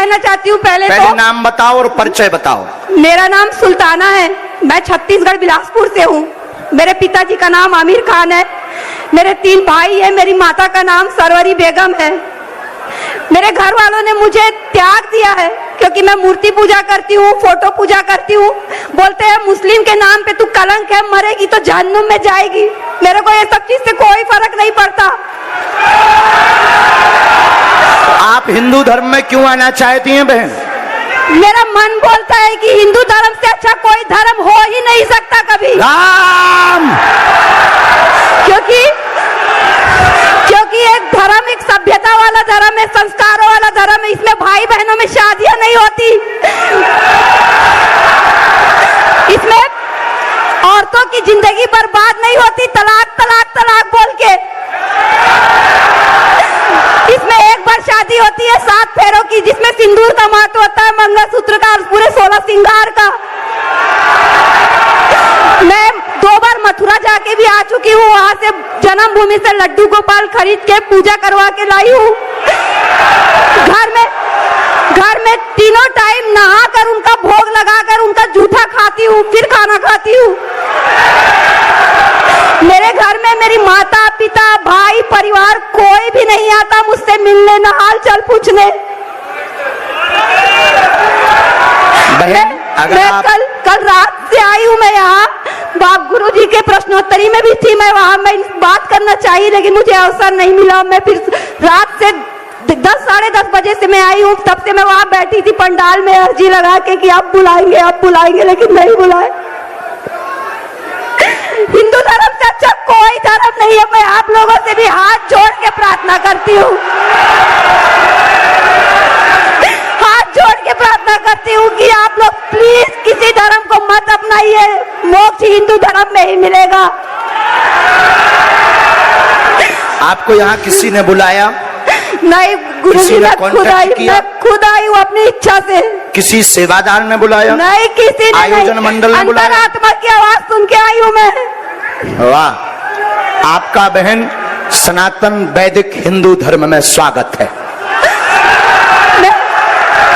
देना चाहती हूँ। पहले तो नाम बताओ और परिचय बताओ। मेरा नाम सुल्ताना है, मैं छत्तीसगढ़ बिलासपुर से हूँ। मेरे पिताजी का नाम आमिर खान है, मेरे 3 भाई है, मेरी माता का नाम सरवरी बेगम है। मेरे घर वालों ने मुझे त्याग दिया है क्योंकि मैं मूर्ति पूजा करती हूँ, फोटो पूजा करती हूँ। बोलते हैं मुस्लिम के नाम पे तू कलंक है, मरेगी तो जहन्नुम में जाएगी। मेरे को ये सब चीज से कोई फर्क नहीं पड़ता। आप हिंदू धर्म में क्यों आना चाहती हैं बहन? मेरा मन बोलता है कि हिंदू धर्म से अच्छा कोई धर्म हो ही नहीं सकता कभी। राम! क्योंकि एक धर्म एक सभ्यता वाला धर्म है, संस्कारों वाला धर्म है। इसमें भाई बहनों में शादियां नहीं होती, इसमें औरतों की जिंदगी बर्बाद नहीं होती तलाक तलाक तलाक बोल के। इसमें एक बार शादी होती है 7 फेरों की, जिसमें सिंदूर का महत्व होता है, मंगलसूत्र का और पूरे 16 श्रृंगार का। मैं 2 बार मथुरा जाके भी आ चुकी हूँ, वहां से जन्मभूमि से लड्डू गोपाल खरीद के पूजा करवा के लाई हूँ। घर में तीनों टाइम नहा कर उनका भोग लगाकर उनका जूठा खाती हूँ, फिर खाना खाती हूँ। मेरे घर में मेरी माता पिता भाई परिवार कोई भी नहीं आता मुझसे मिलने, न हाल चाल पूछने। मैं कल रात से आई हूँ मैं यहाँ, बाप गुरुजी के प्रश्नोत्तरी में भी थी मैं वहाँ। मैं बात करना चाहिए लेकिन मुझे अवसर नहीं मिला। मैं फिर रात से 10 साढ़े 10 बजे से मैं आई हूँ, तब से मैं वहाँ बैठी थी पंडाल में अर्जी लगा के कि आप बुलाएंगे, लेकिन नहीं बुलाए। हिंदू धर्म से अच्छा कोई धर्म नहीं है। मैं आप लोगों से भी हाथ जोड़ के प्रार्थना करती हूँ, हाथ जोड़ के प्रार्थना करती हूँ कि आप लोग प्लीज किसी धर्म को मत अपनाइए, मोक्ष हिंदू धर्म में ही मिलेगा। आपको यहाँ किसी ने बुलाया? नहीं गुरुजी, मैं खुद आई हूँ अपनी इच्छा से। किसी सेवादार ने बुलाया? नहीं, किसी ने आयोजन मंडल ने बुलाया? अंतरात्मा की आवाज सुन के आई हूँ मैं। वाह! आपका बहन सनातन वैदिक हिंदू धर्म में स्वागत है।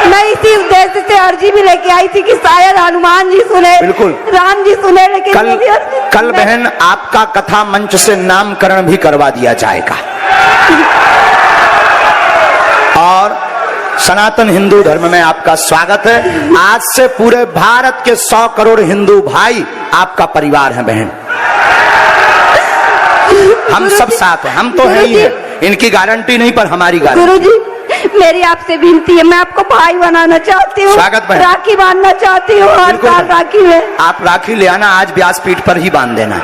मैं इसी उद्देश्य से अर्जी भी लेके आई थी कि शायद हनुमान जी सुने, बिल्कुल राम जी सुने, लेकिन कल बहन आपका कथा मंच से नामकरण भी करवा दिया जाएगा और सनातन हिंदू धर्म में आपका स्वागत है। आज से पूरे भारत के 100 करोड़ हिंदू भाई आपका परिवार है बहन। हम सब साथ हैं, हम तो है ही है। इनकी गारंटी नहीं पर हमारी गारंटी। गुरुजी, मेरी आपसे विनती है, मैं आपको भाई बनाना चाहती हूँ, स्वागत बहन। राखी बांधना चाहती हूँ हर साल राखी में। आप राखी ले आना, आज व्यासपीठ पर ही बांध देना।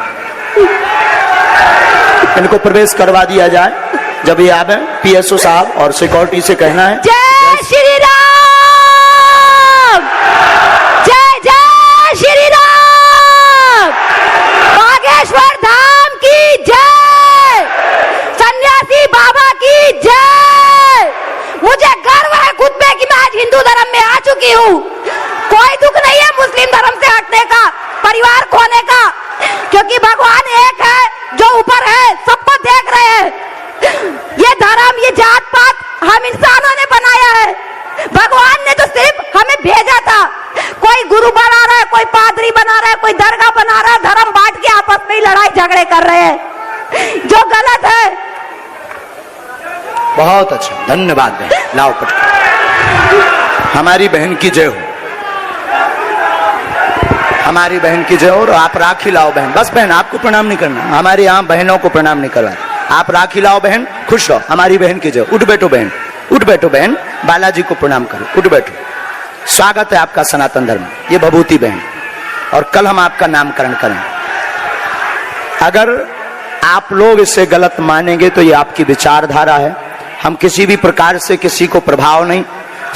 इनको प्रवेश करवा दिया जाए। जब ये आवे पीएसओ साहब और सिक्योरिटी से कहना है जय श्री राम, जय जय श्री राम, बागेश्वर धाम की जय, सन्यासी बाबा की जय। मुझे गर्व है खुद में कि मैं आज हिंदू धर्म में आ चुकी हूँ। कोई दुख नहीं है मुस्लिम धर्म से हटने का, परिवार खोने का, क्योंकि भगवान एक है जो ऊपर है, सबको देख रहे हैं। ये धर्म, ये जात पात हम इंसानों ने बनाया है, भगवान ने तो सिर्फ हमें भेजा था। कोई गुरु बना रहा है, कोई पादरी बना रहा है, कोई दरगाह बना रहा है, धर्म बांट के आपस में ही लड़ाई झगड़े कर रहे हैं, जो गलत है। बहुत अच्छा, धन्यवाद बहन। लाओ पट। हमारी बहन की जय हो, हमारी बहन की जय हो। और आप राखी लाओ बहन। बस बहन, आपको प्रणाम नहीं करना, हमारे यहाँ बहनों को प्रणाम नहीं करवा। आप राखी लाओ बहन, खुश रहो। हमारी बहन की जय। उठ बैठो बहन, उठ बैठो बहन, बालाजी को प्रणाम करो, उठ बैठो। स्वागत है आपका सनातन धर्म। ये भभूति बहन, और कल हम आपका नामकरण करें। अगर आप लोग इसे गलत मानेंगे तो ये आपकी विचारधारा है। हम किसी भी प्रकार से किसी को प्रभाव नहीं।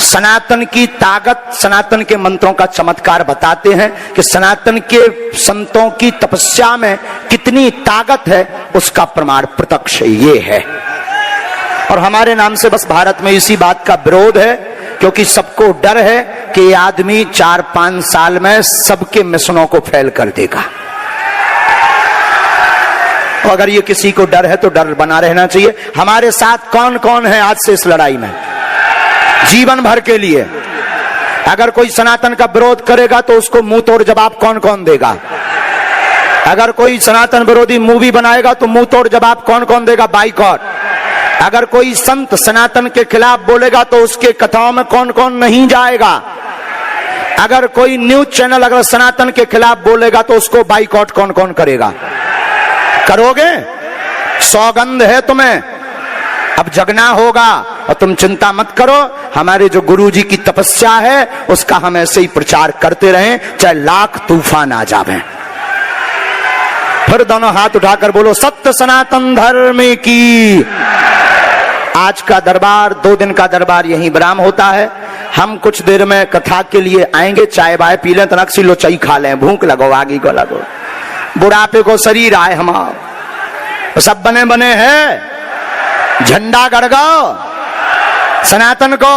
सनातन की ताकत, सनातन के मंत्रों का चमत्कार बताते हैं कि सनातन के संतों की तपस्या में कितनी ताकत है, उसका प्रमाण प्रत्यक्ष ये है। और हमारे नाम से बस भारत में इसी बात का विरोध है, क्योंकि सबको डर है कि ये आदमी 4-5 साल में सबके मिशनों को फेल कर देगा। और अगर ये किसी को डर है तो डर बना रहना चाहिए। हमारे साथ कौन कौन है आज से इस लड़ाई में? जीवन भर के लिए। अगर कोई सनातन का विरोध करेगा तो उसको मुंह तोड़ जवाब कौन कौन देगा? अगर कोई सनातन विरोधी मूवी बनाएगा तो मुंह तोड़ जवाब कौन कौन देगा? बाइकॉट। अगर कोई संत सनातन के खिलाफ बोलेगा तो उसके कथाओं में कौन कौन नहीं जाएगा? अगर कोई न्यूज चैनल अगर सनातन के खिलाफ बोलेगा तो उसको बाइकॉट कौन कौन करेगा? करोगे? सौगंध है तुम्हें, अब जगना होगा। और तुम चिंता मत करो, हमारे जो गुरुजी की तपस्या है उसका हम ऐसे ही प्रचार करते रहें, चाहे लाख तूफान आ जावें। फिर दोनों हाथ उठाकर बोलो सत्य सनातन धर्म की। आज का दरबार 2 दिन का दरबार यहीं विराम होता है। हम कुछ देर में कथा के लिए आएंगे, चाय बाय पी लें, तनक सी लोचाई खा लें, भूख लगो आगे को लगो, बुढ़ापे को शरीर आए हमारा, सब बने बने हैं, झंडा गड़गाओ सनातन को।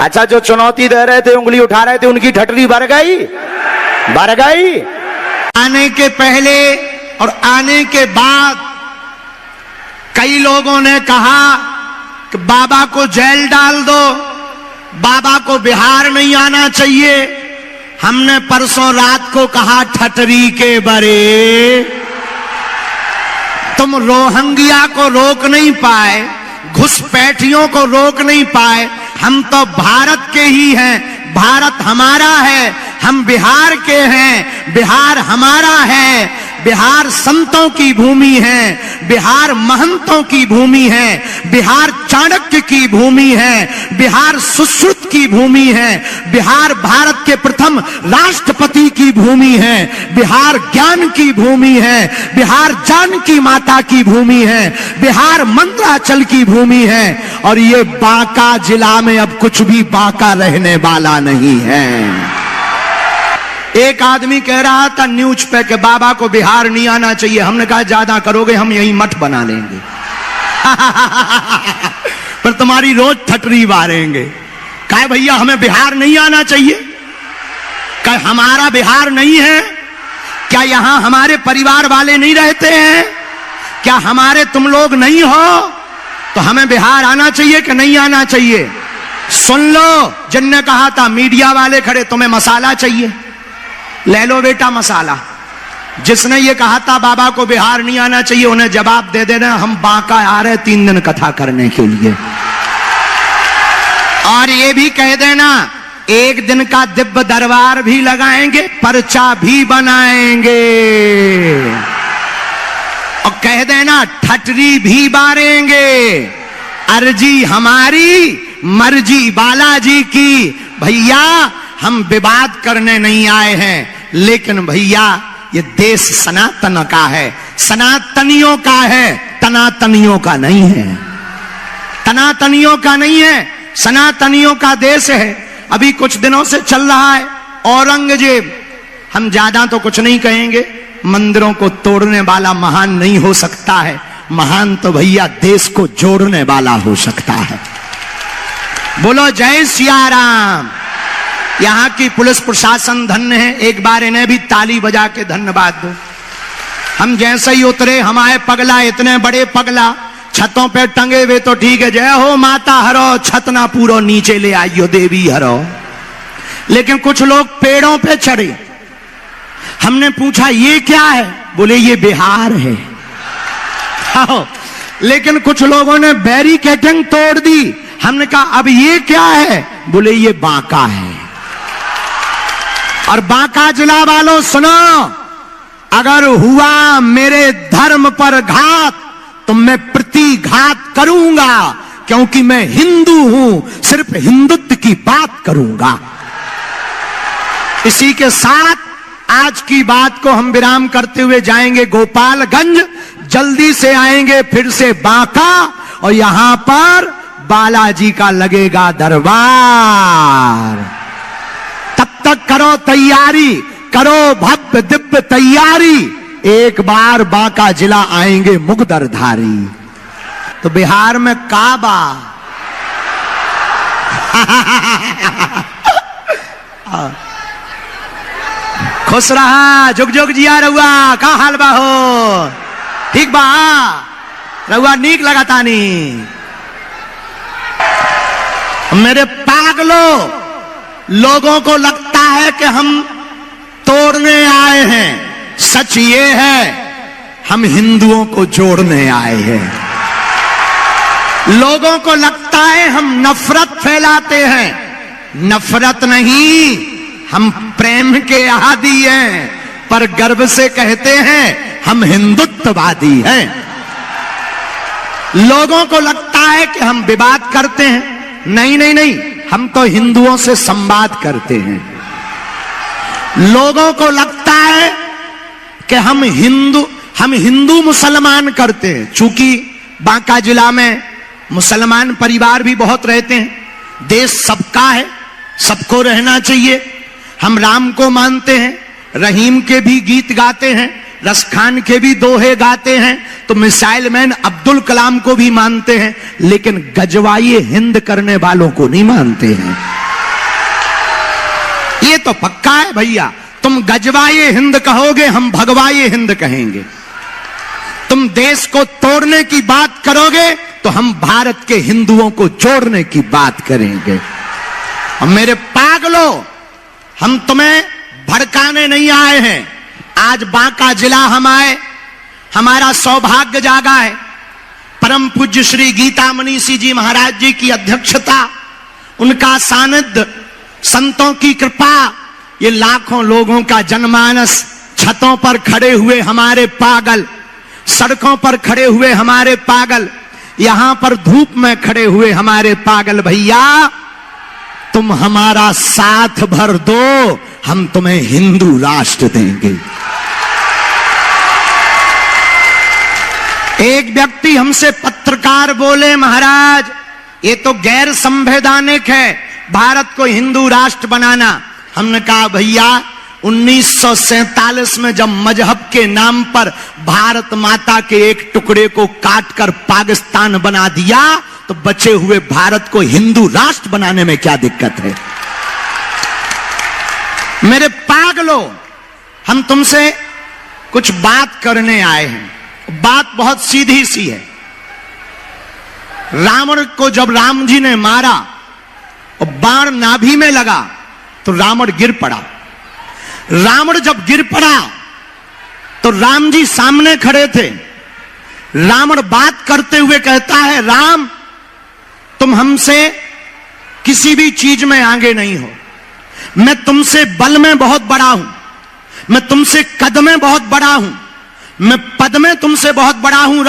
अच्छा, जो चुनौती दे रहे थे, उंगली उठा रहे थे, उनकी ठटरी भर गई, भर गई। आने के पहले और आने के बाद कई लोगों ने कहा कि बाबा को जेल डाल दो, बाबा को बिहार नहीं आना चाहिए। हमने परसों रात को कहा ठटरी के बरे, तुम रोहंगिया को रोक नहीं पाए, घुसपैठियों को रोक नहीं पाए। हम तो भारत के ही हैं, भारत हमारा है, हम बिहार के हैं, बिहार हमारा है। बिहार संतों की भूमि है, बिहार महंतों की भूमि है, बिहार चाणक्य की भूमि है, बिहार सुश्रुत की भूमि है, बिहार भारत के प्रथम राष्ट्रपति की भूमि है, बिहार ज्ञान की भूमि है, बिहार जानकी माता की भूमि है, बिहार मंदराचल की भूमि है। और ये बांका जिला में अब कुछ भी बांका रहने वाला नहीं है। एक आदमी कह रहा था न्यूज पे कि बाबा को बिहार नहीं आना चाहिए। हमने कहा ज्यादा करोगे हम यही मठ बना लेंगे पर तुम्हारी रोज ठटरी मारेंगे। कहा भैया हमें बिहार नहीं आना चाहिए? क्या हमारा बिहार नहीं है? क्या यहां हमारे परिवार वाले नहीं रहते हैं? क्या हमारे तुम लोग नहीं हो? तो हमें बिहार आना चाहिए कि नहीं आना चाहिए? सुन लो, जिनने कहा था मीडिया वाले खड़े, तुम्हें मसाला चाहिए, ले लो बेटा मसाला। जिसने ये कहा था बाबा को बिहार नहीं आना चाहिए, उन्हें जवाब दे देना हम बांका आ रहे 3 दिन कथा करने के लिए। और ये भी कह देना 1 दिन का दिव्य दरबार भी लगाएंगे, पर्चा भी बनाएंगे। और कह देना ठटरी भी बारेंगे। अर्जी हमारी, मर्जी बालाजी की। भैया हम विवाद करने नहीं आए हैं, लेकिन भैया ये देश सनातन का है, सनातनियों का है, तनातनियों का नहीं है। तनातनियों का नहीं है, सनातनियों का देश है। अभी कुछ दिनों से चल रहा है औरंगजेब, हम ज्यादा तो कुछ नहीं कहेंगे, मंदिरों को तोड़ने वाला महान नहीं हो सकता है, महान तो भैया देश को जोड़ने वाला हो सकता है। बोलो जय सिया राम। यहां की पुलिस प्रशासन धन्य है, एक बार इन्हें भी ताली बजा के धन्यवाद दो। हम जैसे ही उतरे हमारे पगला, इतने बड़े पगला छतों पे टंगे हुए तो ठीक है, जय हो माता हरो, छत ना पूरो नीचे ले आइयो देवी हरो। लेकिन कुछ लोग पेड़ों पे चढ़े। हमने पूछा ये क्या है? बोले ये बिहार है। आओ। लेकिन कुछ लोगों ने बैरिकेडिंग तोड़ दी। हमने कहा अब ये क्या है? बोले ये बांका है। और बांका जिला वालों सुनो, अगर हुआ मेरे धर्म पर घात तो मैं प्रतिघात करूंगा, क्योंकि मैं हिंदू हूं, सिर्फ हिंदुत्व की बात करूंगा। इसी के साथ आज की बात को हम विराम करते हुए जाएंगे गोपालगंज, जल्दी से आएंगे फिर से बांका, और यहां पर बालाजी का लगेगा दरबार। तब तक करो तैयारी, करो भव्य दिव्य तैयारी। एक बार बांका जिला आएंगे मुगदरधारी। तो बिहार में काबा खुश रहा, जुग जुग जिया रहुआ। का हाल बा हो? ठीक बा रहुआ? नीक लगाता नी। मेरे पागलों, लोगों को लगता है कि हम तोड़ने आए हैं। सच ये है, हम हिंदुओं को जोड़ने आए हैं। लोगों को लगता है हम नफरत फैलाते हैं। नफरत नहीं, हम प्रेम के आदी हैं, पर गर्व से कहते हैं हम हिंदुत्ववादी हैं। लोगों को लगता है कि हम विवाद करते हैं। नहीं नहीं नहीं, हम तो हिंदुओं से संवाद करते हैं। लोगों को लगता है कि हम हिंदू मुसलमान करते हैं। चूंकि बांका जिला में मुसलमान परिवार भी बहुत रहते हैं। देश सबका है, सबको रहना चाहिए। हम राम को मानते हैं, रहीम के भी गीत गाते हैं, रसखान के भी दोहे गाते हैं, तो मिसाइल मैन अब्दुल कलाम को भी मानते हैं, लेकिन गजवाई हिंद करने वालों को नहीं मानते हैं। ये तो पक्का है भैया, तुम गजवाई हिंद कहोगे, हम भगवाई हिंद कहेंगे। तुम देश को तोड़ने की बात करोगे तो हम भारत के हिंदुओं को जोड़ने की बात करेंगे। और मेरे पागलों, हम तुम्हें भड़काने नहीं आए हैं। आज बांका जिला हम आए, हमारा सौभाग्य जागा है। परम पूज्य श्री गीता मनीषी जी महाराज जी की अध्यक्षता, उनका सानिध्य, संतों की कृपा, ये लाखों लोगों का जनमानस, छतों पर खड़े हुए हमारे पागल, सड़कों पर खड़े हुए हमारे पागल, यहां पर धूप में खड़े हुए हमारे पागल भैया, तुम हमारा साथ भर दो, हम तुम्हें हिंदू राष्ट्र देंगे। एक व्यक्ति हमसे पत्रकार बोले, महाराज ये तो गैर संवैधानिक है भारत को हिंदू राष्ट्र बनाना। हमने कहा भैया 1947 में जब मजहब के नाम पर भारत माता के एक टुकड़े को काटकर पाकिस्तान बना दिया, तो बचे हुए भारत को हिंदू राष्ट्र बनाने में क्या दिक्कत है? मेरे पागलों, हम तुमसे कुछ बात करने आए हैं। बात बहुत सीधी सी है। रावण को जब राम जी ने मारा और बाण नाभि में लगा तो रावण गिर पड़ा। रावण जब गिर पड़ा तो राम जी सामने खड़े थे। रावण बात करते हुए कहता है, राम तुम हमसे किसी भी चीज में आगे नहीं हो। मैं तुमसे बल में बहुत बड़ा हूं, मैं तुमसे कद में बहुत बड़ा हूं, मैं पद में तुमसे बहुत बड़ा हूं।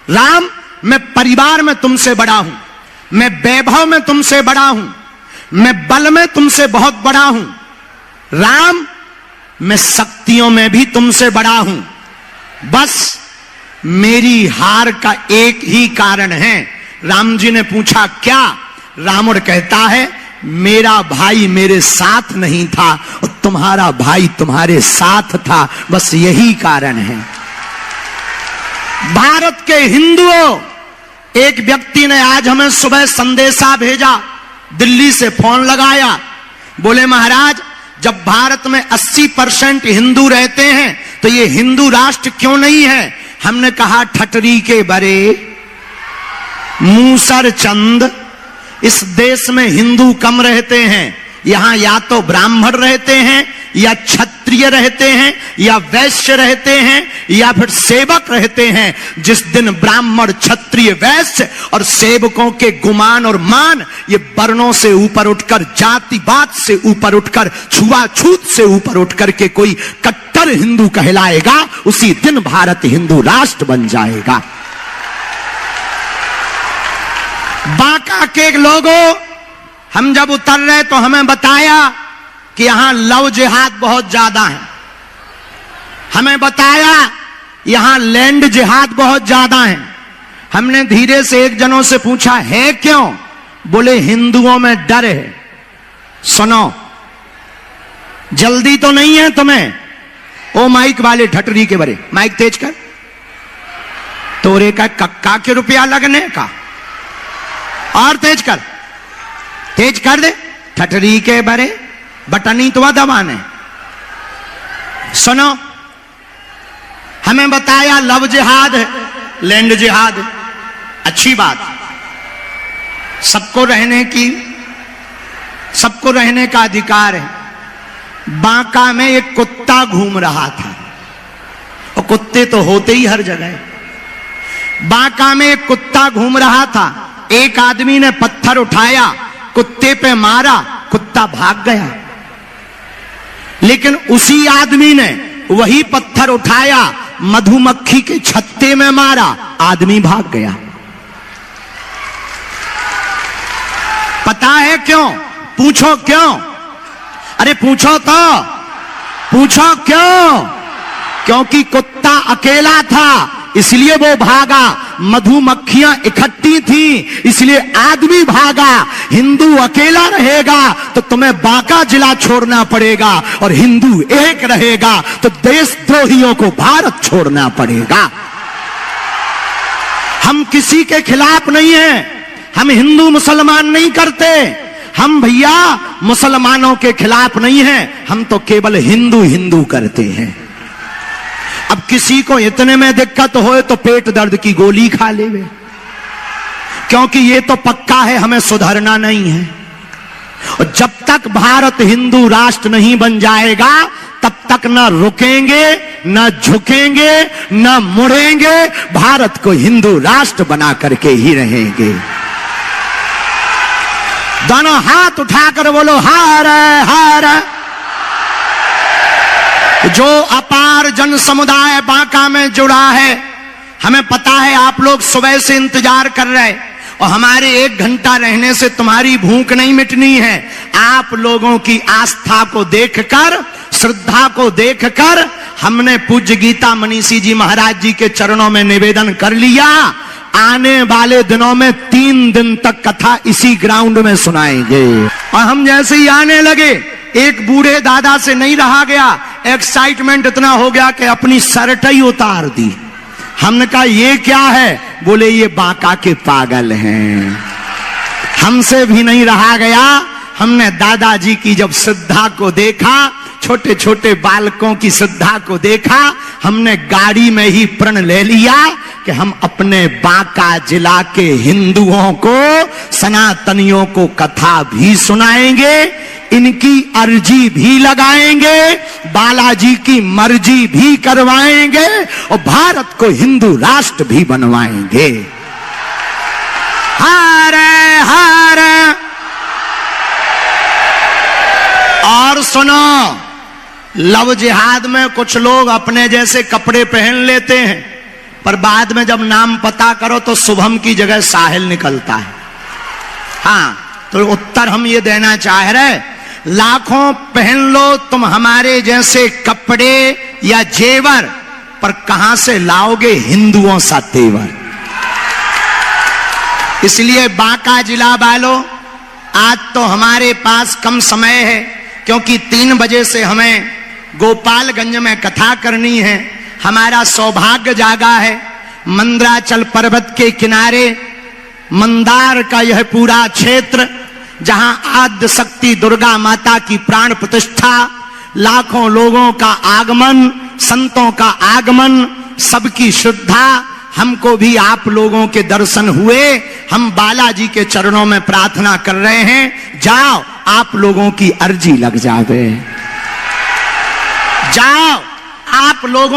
राम मैं परिवार में तुमसे बड़ा हूं, मैं वैभव में तुमसे बड़ा हूं, मैं बल में तुमसे बहुत बड़ा हूं। राम मैं शक्तियों में भी तुमसे बड़ा हूं। बस मेरी हार का एक ही कारण है। राम जी ने पूछा क्या? रावण कहता है, मेरा भाई मेरे साथ नहीं था और तुम्हारा भाई तुम्हारे साथ था, बस यही कारण है। भारत के हिंदुओं, एक व्यक्ति ने आज हमें सुबह संदेशा भेजा, दिल्ली से फोन लगाया, बोले महाराज जब भारत में 80% हिंदू रहते हैं तो ये हिंदू राष्ट्र क्यों नहीं है? हमने कहा ठटरी के बरे, मूसर चंद, इस देश में हिंदू कम रहते हैं। यहां या तो ब्राह्मण रहते हैं, या क्षत्रिय रहते हैं, या वैश्य रहते हैं, या फिर सेवक रहते हैं। जिस दिन ब्राह्मण, क्षत्रिय, वैश्य और सेवकों के गुमान और मान ये वर्णों से ऊपर उठकर, जातिवाद से ऊपर उठकर, छुआछूत से ऊपर उठकर के कोई कट्टर हिंदू कहलाएगा, उसी दिन भारत हिंदू राष्ट्र बन जाएगा। बांका के लोगों, हम जब उतर रहे तो हमें बताया कि यहां लव जिहाद बहुत ज्यादा है। हमें बताया यहां लैंड जिहाद बहुत ज्यादा है। हमने धीरे से एक जनों से पूछा है क्यों? बोले हिंदुओं में डर है। सुनो, जल्दी तो नहीं है तुम्हें? ओ माइक वाले ठटरी के बरे, माइक तेज कर। तोरे का कक्का के रुपया लगने का, और तेज कर दे। ठटरी के बरे बटनी तो दबाने। सुनो, हमें बताया लव जिहाद है, लैंड जिहाद है, अच्छी बात। सबको रहने का अधिकार है। बांका में एक कुत्ता घूम रहा था, और कुत्ते तो होते ही हर जगह। बांका में एक कुत्ता घूम रहा था, एक आदमी ने पत्थर उठाया, कुत्ते पे मारा, कुत्ता भाग गया। लेकिन उसी आदमी ने वही पत्थर उठाया, मधुमक्खी के छत्ते में मारा, आदमी भाग गया। पता है क्यों? पूछो क्यों? अरे पूछो तो, पूछो क्यों? क्योंकि कुत्ता अकेला था इसलिए वो भागा, मधुमक्खियां इकट्ठी थी इसलिए आदमी भागा। हिंदू अकेला रहेगा तो तुम्हें बांका जिला छोड़ना पड़ेगा, और हिंदू एक रहेगा तो देशद्रोहियों को भारत छोड़ना पड़ेगा। हम किसी के खिलाफ नहीं हैं, हम हिंदू मुसलमान नहीं करते, हम भैया मुसलमानों के खिलाफ नहीं हैं, हम तो केवल हिंदू हिंदू करते हैं। अब किसी को इतने में दिक्कत होए तो पेट दर्द की गोली खा लेवे, क्योंकि ये तो पक्का है हमें सुधरना नहीं है। और जब तक भारत हिंदू राष्ट्र नहीं बन जाएगा तब तक ना रुकेंगे, ना झुकेंगे, ना मुड़ेंगे, भारत को हिंदू राष्ट्र बना करके ही रहेंगे। दोनों हाथ उठाकर बोलो हार हार। जो अपार जन समुदाय बांका में जुड़ा है, हमें पता है आप लोग सुबह से इंतजार कर रहे, और हमारे 1 घंटा रहने से तुम्हारी भूख नहीं मिटनी है। आप लोगों की आस्था को देखकर, श्रद्धा को देखकर हमने पूज्य गीता मनीषी जी महाराज जी के चरणों में निवेदन कर लिया। आने वाले दिनों में 3 दिन तक कथा इसी ग्राउंड में सुनाएंगे। और हम जैसे ही आने लगे, एक बूढ़े दादा से नहीं रहा गया, एक्साइटमेंट इतना हो गया कि अपनी शर्ट ही उतार दी। हमने कहा ये क्या है? बोले ये बांका के पागल हैं। हमसे भी नहीं रहा गया, हमने दादाजी की जब श्रद्धा को देखा, छोटे छोटे बालकों की श्रद्धा को देखा, हमने गाड़ी में ही प्रण ले लिया कि हम अपने बांका जिला के हिंदुओं को, सनातनियों को कथा भी सुनाएंगे, इनकी अर्जी भी लगाएंगे, बालाजी की मर्जी भी करवाएंगे, और भारत को हिंदू राष्ट्र भी बनवाएंगे। हारे हारे। और सुनो, लव जिहाद में कुछ लोग अपने जैसे कपड़े पहन लेते हैं, पर बाद में जब नाम पता करो तो शुभम की जगह साहिल निकलता है। हाँ, तो उत्तर हम ये देना चाह रहे, लाखों पहन लो तुम हमारे जैसे कपड़े या जेवर, पर कहां से लाओगे हिंदुओं सा तेवर। इसलिए बांका जिला वालों, आज तो हमारे पास कम समय है, क्योंकि 3 बजे से हमें गोपालगंज में कथा करनी है। हमारा सौभाग्य जागा है, मंदराचल पर्वत के किनारे मंदार का यह पूरा क्षेत्र, जहां आद्य शक्ति दुर्गा माता की प्राण प्रतिष्ठा, लाखों लोगों का आगमन, संतों का आगमन, सबकी श्रद्धा, हमको भी आप लोगों के दर्शन हुए। हम बालाजी के चरणों में प्रार्थना कर रहे हैं, जाओ आप लोगों की अर्जी लग जावे, जाओ आप लोगों